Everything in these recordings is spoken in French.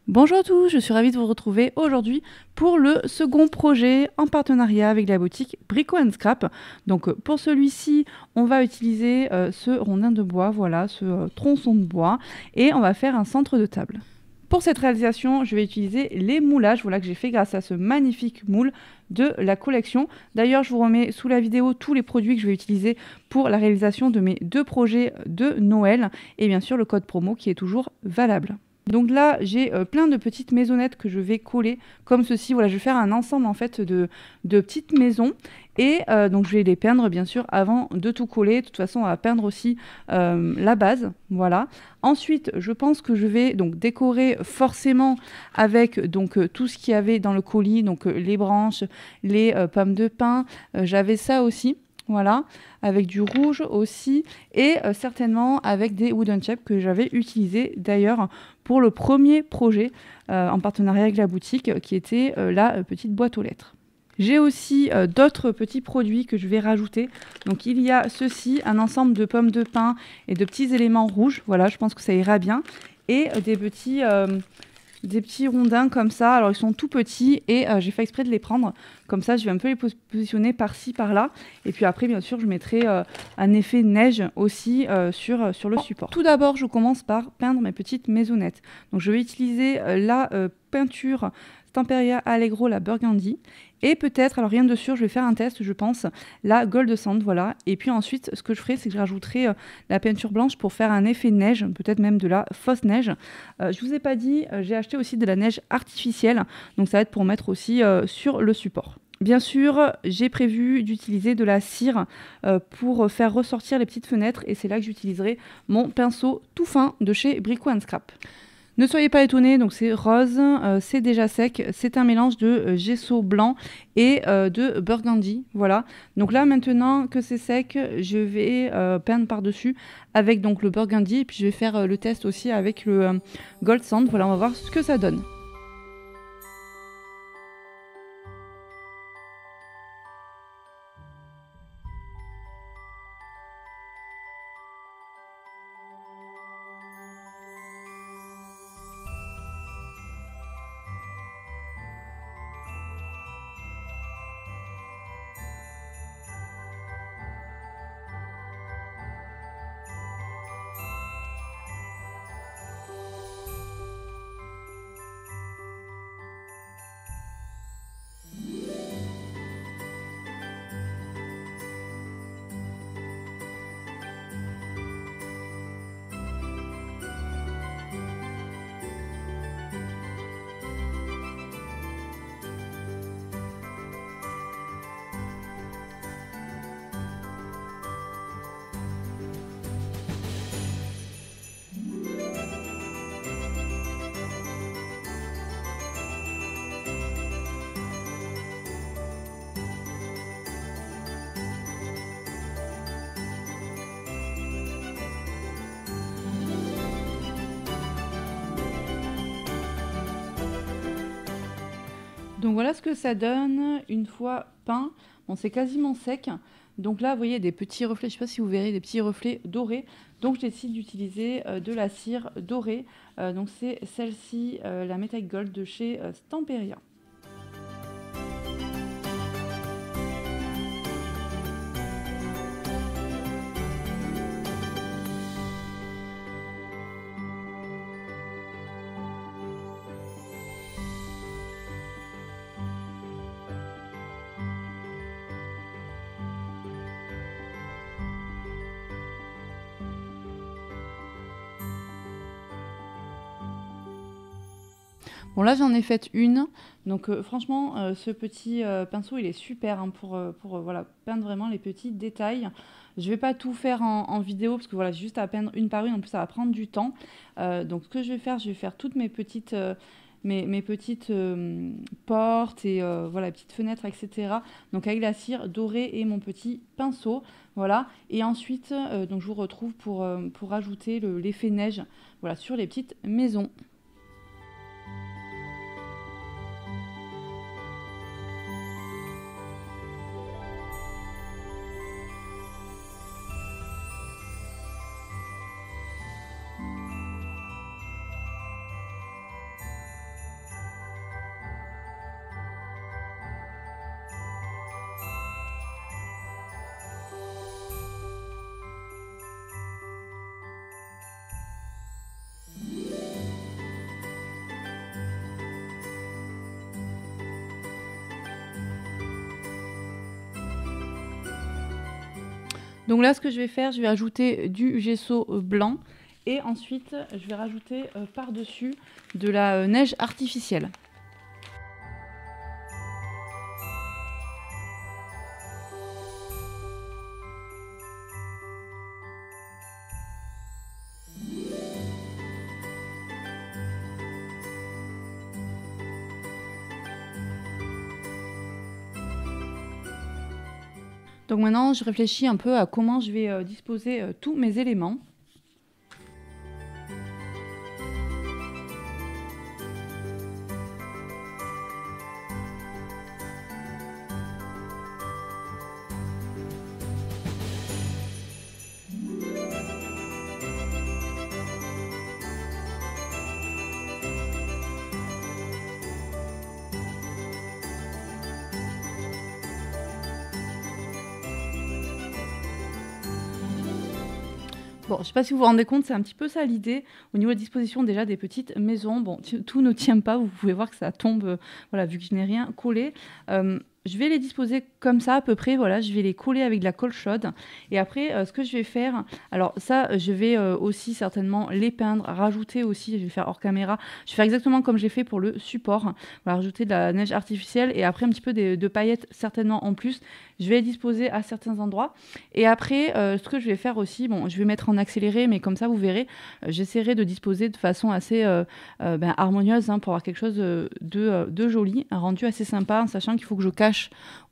Bonjour à tous, je suis ravie de vous retrouver aujourd'hui pour le second projet en partenariat avec la boutique Brico Scrap. Donc pour celui-ci, on va utiliser ce rondin de bois, voilà, ce tronçon de bois, et on va faire un centre de table. Pour cette réalisation, je vais utiliser les moulages voilà, que j'ai fait grâce à ce magnifique moule de la collection. D'ailleurs, je vous remets sous la vidéo tous les produits que je vais utiliser pour la réalisation de mes deux projets de Noël et bien sûr le code promo qui est toujours valable. Donc là, j'ai plein de petites maisonnettes que je vais coller comme ceci. Voilà, je vais faire un ensemble en fait de petites maisons et donc je vais les peindre bien sûr avant de tout coller. De toute façon, on va peindre aussi la base. Voilà. Ensuite, je pense que je vais donc décorer forcément avec donc tout ce qu'il y avait dans le colis, donc les branches, les pommes de pin. J'avais ça aussi. Voilà, avec du rouge aussi et certainement avec des wooden chips que j'avais utilisé d'ailleurs pour le premier projet en partenariat avec la boutique qui était la petite boîte aux lettres. J'ai aussi d'autres petits produits que je vais rajouter. Donc il y a ceci, un ensemble de pommes de pin et de petits éléments rouges. Voilà, je pense que ça ira bien. Et des petits rondins comme ça. Alors ils sont tout petits et j'ai fait exprès de les prendre. Comme ça, je vais un peu les positionner par-ci, par-là. Et puis après, bien sûr, je mettrai un effet neige aussi sur le support. Tout d'abord, je commence par peindre mes petites maisonnettes. Donc je vais utiliser la peinture Stamperia Allegro, la Burgundy. Et peut-être, alors rien de sûr, je vais faire un test, je pense, la Gold Sand, voilà. Et puis ensuite, ce que je ferai, c'est que je rajouterai la peinture blanche pour faire un effet neige, peut-être même de la fausse neige. Je vous ai pas dit, j'ai acheté aussi de la neige artificielle, donc ça va être pour mettre aussi sur le support. Bien sûr, j'ai prévu d'utiliser de la cire pour faire ressortir les petites fenêtres et c'est là que j'utiliserai mon pinceau tout fin de chez Brico Scrap. Ne soyez pas étonnés, donc c'est rose, c'est déjà sec, c'est un mélange de gesso blanc et de burgundy, voilà. Donc là maintenant que c'est sec, je vais peindre par-dessus avec donc le burgundy et puis je vais faire le test aussi avec le gold sand, voilà, on va voir ce que ça donne. Donc voilà ce que ça donne une fois peint. Bon, c'est quasiment sec. Donc là, vous voyez des petits reflets, je ne sais pas si vous verrez, des petits reflets dorés. Donc je décide d'utiliser de la cire dorée. Donc c'est celle-ci, la Metallic Gold de chez Stamperia. Bon là j'en ai fait une, donc franchement ce petit pinceau il est super hein, pour voilà, peindre vraiment les petits détails. Je vais pas tout faire en vidéo parce que voilà, juste à peindre une par une, en plus ça va prendre du temps. Donc ce que je vais faire toutes mes petites, mes petites portes et voilà, petites fenêtres, etc. Donc avec la cire dorée et mon petit pinceau, voilà. Et ensuite donc je vous retrouve pour rajouter l'effet neige voilà, sur les petites maisons. Donc là, ce que je vais faire, je vais ajouter du gesso blanc et ensuite, je vais rajouter par-dessus de la neige artificielle. Donc maintenant, je réfléchis un peu à comment je vais disposer tous mes éléments. Bon, je ne sais pas si vous vous rendez compte, c'est un petit peu ça l'idée. Au niveau de la disposition déjà des petites maisons, bon, tout ne tient pas, vous pouvez voir que ça tombe, voilà, vu que je n'ai rien collé. Je vais les disposer comme ça à peu près, voilà, je vais les coller avec de la colle chaude. Et après, ce que je vais faire, alors ça, je vais aussi certainement les peindre, rajouter aussi, je vais faire hors caméra, je vais faire exactement comme j'ai fait pour le support, voilà, rajouter de la neige artificielle et après un petit peu de paillettes certainement en plus. Je vais les disposer à certains endroits. Et après, ce que je vais faire aussi, bon, je vais mettre en accéléré, mais comme ça, vous verrez, j'essaierai de disposer de façon assez harmonieuse pour avoir quelque chose de joli, un rendu assez sympa, en sachant qu'il faut que je cache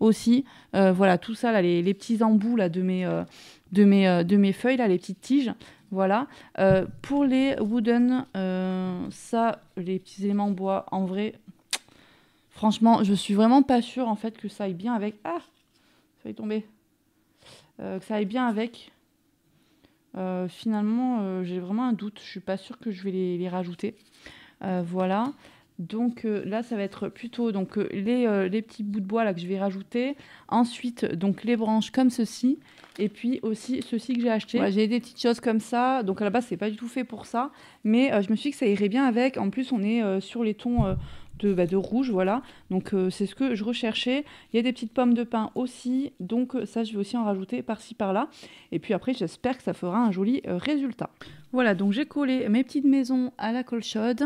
aussi voilà, tout ça, là, les petits embouts là, de mes feuilles, là, les petites tiges. Voilà. Pour les wooden, ça, les petits éléments en bois, en vrai, franchement, je suis vraiment pas sûre en fait que ça aille bien avec. Ah, ça va tomber. Que ça aille bien avec. Finalement, j'ai vraiment un doute. Je suis pas sûre que je vais les rajouter. Voilà. Donc là, ça va être plutôt donc, les petits bouts de bois là, que je vais rajouter. Ensuite, donc, les branches comme ceci. Et puis aussi ceci que j'ai acheté. Voilà, j'ai des petites choses comme ça. Donc à la base, c'est pas du tout fait pour ça. Mais je me suis dit que ça irait bien avec. En plus, on est sur les tons de rouge. Voilà. Donc c'est ce que je recherchais. Il y a des petites pommes de pin aussi. Donc ça, je vais aussi en rajouter par-ci, par-là. Et puis après, j'espère que ça fera un joli résultat. Voilà, donc j'ai collé mes petites maisons à la colle chaude.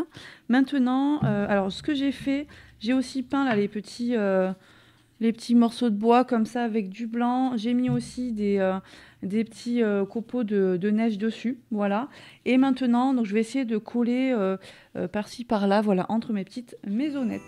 Maintenant, alors ce que j'ai fait, j'ai aussi peint là les petits morceaux de bois comme ça avec du blanc. J'ai mis aussi des petits copeaux de neige dessus, voilà. Et maintenant, donc je vais essayer de coller par-ci par-là, voilà, entre mes petites maisonnettes.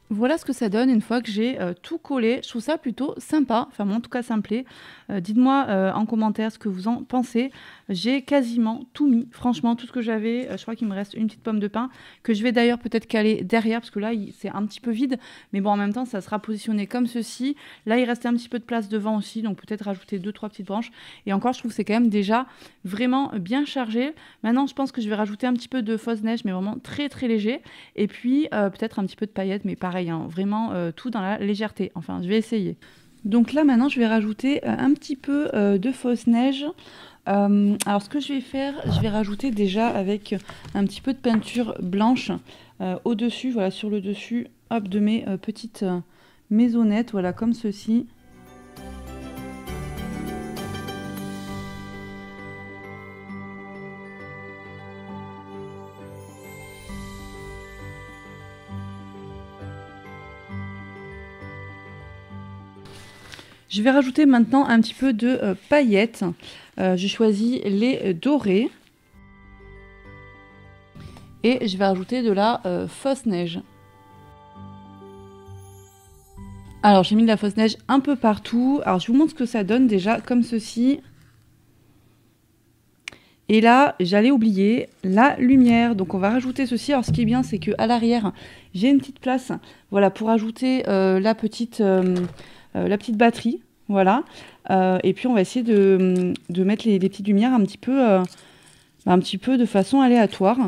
Voilà ce que ça donne une fois que j'ai tout collé. Je trouve ça plutôt sympa, enfin moi en tout cas ça me plaît. Dites-moi en commentaire ce que vous en pensez. J'ai quasiment tout mis, franchement tout ce que j'avais. Je crois qu'il me reste une petite pomme de pin que je vais d'ailleurs peut-être caler derrière parce que là c'est un petit peu vide. Mais bon en même temps ça sera positionné comme ceci. Là il restait un petit peu de place devant aussi, donc peut-être rajouter 2-3 petites branches. Et encore je trouve que c'est quand même déjà vraiment bien chargé. Maintenant je pense que je vais rajouter un petit peu de fausse neige mais vraiment très très léger. Et puis peut-être un petit peu de paillettes mais pareil. Hein, vraiment tout dans la légèreté. Enfin, je vais essayer. Donc là, maintenant, je vais rajouter un petit peu de fausse neige. Alors, ce que je vais faire, je vais rajouter déjà avec un petit peu de peinture blanche au-dessus, voilà, sur le dessus, hop, de mes petites maisonnettes, voilà, comme ceci. Je vais rajouter maintenant un petit peu de paillettes. J'ai choisi les dorés. Et je vais rajouter de la fausse neige. Alors j'ai mis de la fausse neige un peu partout. Alors je vous montre ce que ça donne déjà comme ceci. Et là, j'allais oublier la lumière. Donc on va rajouter ceci. Alors ce qui est bien, c'est qu'à l'arrière, j'ai une petite place, voilà, pour ajouter la petite batterie. Voilà. Et puis on va essayer de mettre les petites lumières un petit peu de façon aléatoire.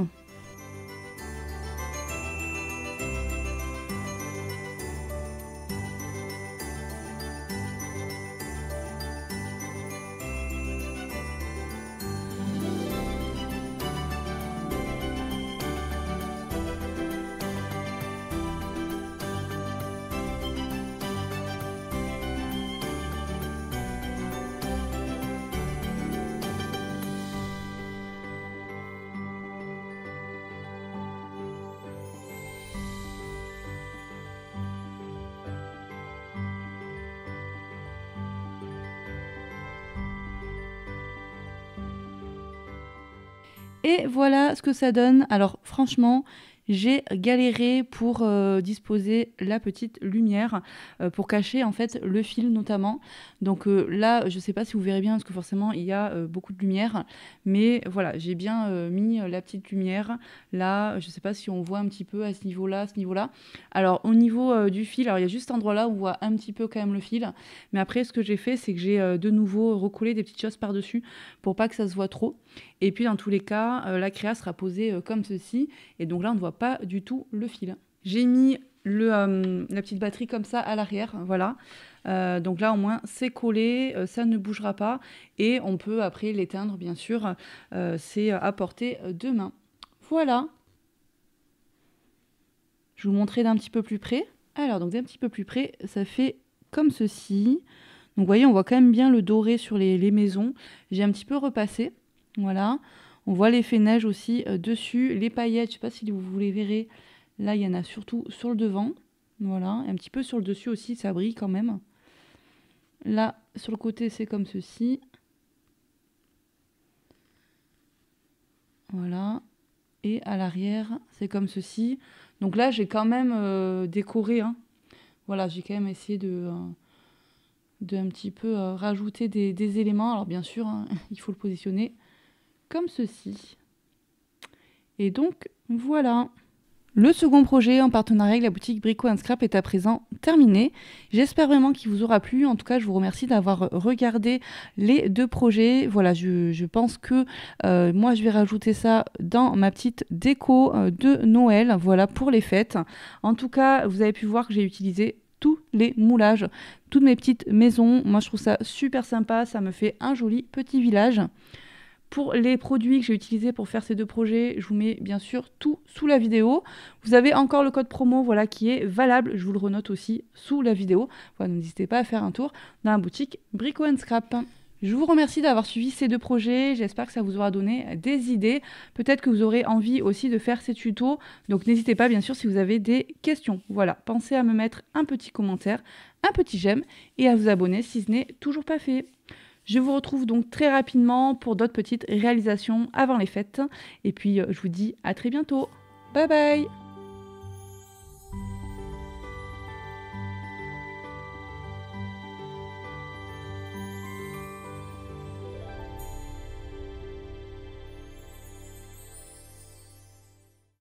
Et voilà ce que ça donne. Alors franchement, j'ai galéré pour disposer la petite lumière pour cacher en fait le fil notamment. Donc là, je ne sais pas si vous verrez bien parce que forcément il y a beaucoup de lumière. Mais voilà, j'ai bien mis la petite lumière. Là, je ne sais pas si on voit un petit peu à ce niveau-là, ce niveau-là. Alors au niveau du fil, alors il y a juste cet endroit-là où on voit un petit peu quand même le fil. Mais après, ce que j'ai fait, c'est que j'ai de nouveau recollé des petites choses par-dessus pour pas que ça se voit trop. Et puis dans tous les cas, la créa sera posée comme ceci. Et donc là, on ne voit pas du tout le fil. J'ai mis la petite batterie comme ça à l'arrière, voilà. Donc là, au moins, c'est collé, ça ne bougera pas. Et on peut après l'éteindre, bien sûr. C'est à portée de main. Voilà. Je vais vous montrer d'un petit peu plus près. Alors, donc d'un petit peu plus près, ça fait comme ceci. Donc vous voyez, on voit quand même bien le doré sur les maisons. J'ai un petit peu repassé. Voilà. On voit l'effet neige aussi dessus. Les paillettes, je ne sais pas si vous les verrez. Là, il y en a surtout sur le devant. Voilà. Et un petit peu sur le dessus aussi, ça brille quand même. Là, sur le côté, c'est comme ceci. Voilà. Et à l'arrière, c'est comme ceci. Donc là, j'ai quand même décoré. Hein. Voilà, j'ai quand même essayé de un petit peu rajouter des éléments. Alors bien sûr, hein, il faut le positionner comme ceci. Et donc, voilà. Le second projet en partenariat avec la boutique Brico Scrap est à présent terminé. J'espère vraiment qu'il vous aura plu. En tout cas, je vous remercie d'avoir regardé les deux projets. Voilà, je pense que moi, je vais rajouter ça dans ma petite déco de Noël, voilà, pour les fêtes. En tout cas, vous avez pu voir que j'ai utilisé tous les moulages, toutes mes petites maisons. Moi, je trouve ça super sympa. Ça me fait un joli petit village. Pour les produits que j'ai utilisés pour faire ces deux projets, je vous mets bien sûr tout sous la vidéo. Vous avez encore le code promo, voilà, qui est valable. Je vous le renote aussi sous la vidéo. Voilà, n'hésitez pas à faire un tour dans la boutique Brico Scrap. Je vous remercie d'avoir suivi ces deux projets. J'espère que ça vous aura donné des idées. Peut-être que vous aurez envie aussi de faire ces tutos. Donc n'hésitez pas, bien sûr, si vous avez des questions. Voilà, pensez à me mettre un petit commentaire, un petit j'aime et à vous abonner si ce n'est toujours pas fait. Je vous retrouve donc très rapidement pour d'autres petites réalisations avant les fêtes. Et puis, je vous dis à très bientôt. Bye bye!